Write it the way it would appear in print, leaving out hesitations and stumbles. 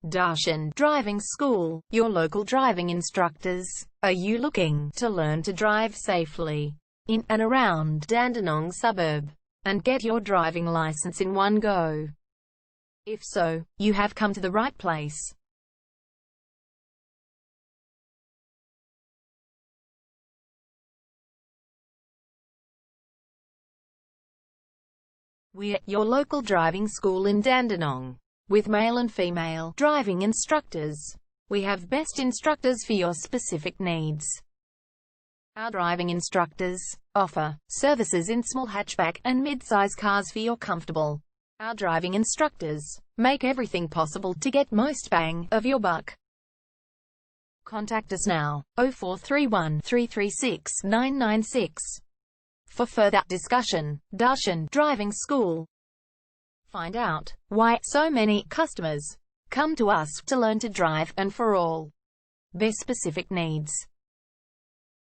Dandenong Driving School, your local driving instructors. Are you looking to learn to drive safely in and around Dandenong suburb and get your driving license in one go? If so, you have come to the right place. We're your local driving school in Dandenong, with male and female driving instructors. We have best instructors for your specific needs. Our driving instructors offer services in small hatchback and mid-size cars for your comfortable. Our driving instructors make everything possible to get most bang of your buck. Contact us now, 0431 336 996. For further discussion. Dandenong Driving School. Find out why so many customers come to us to learn to drive and for all their specific needs.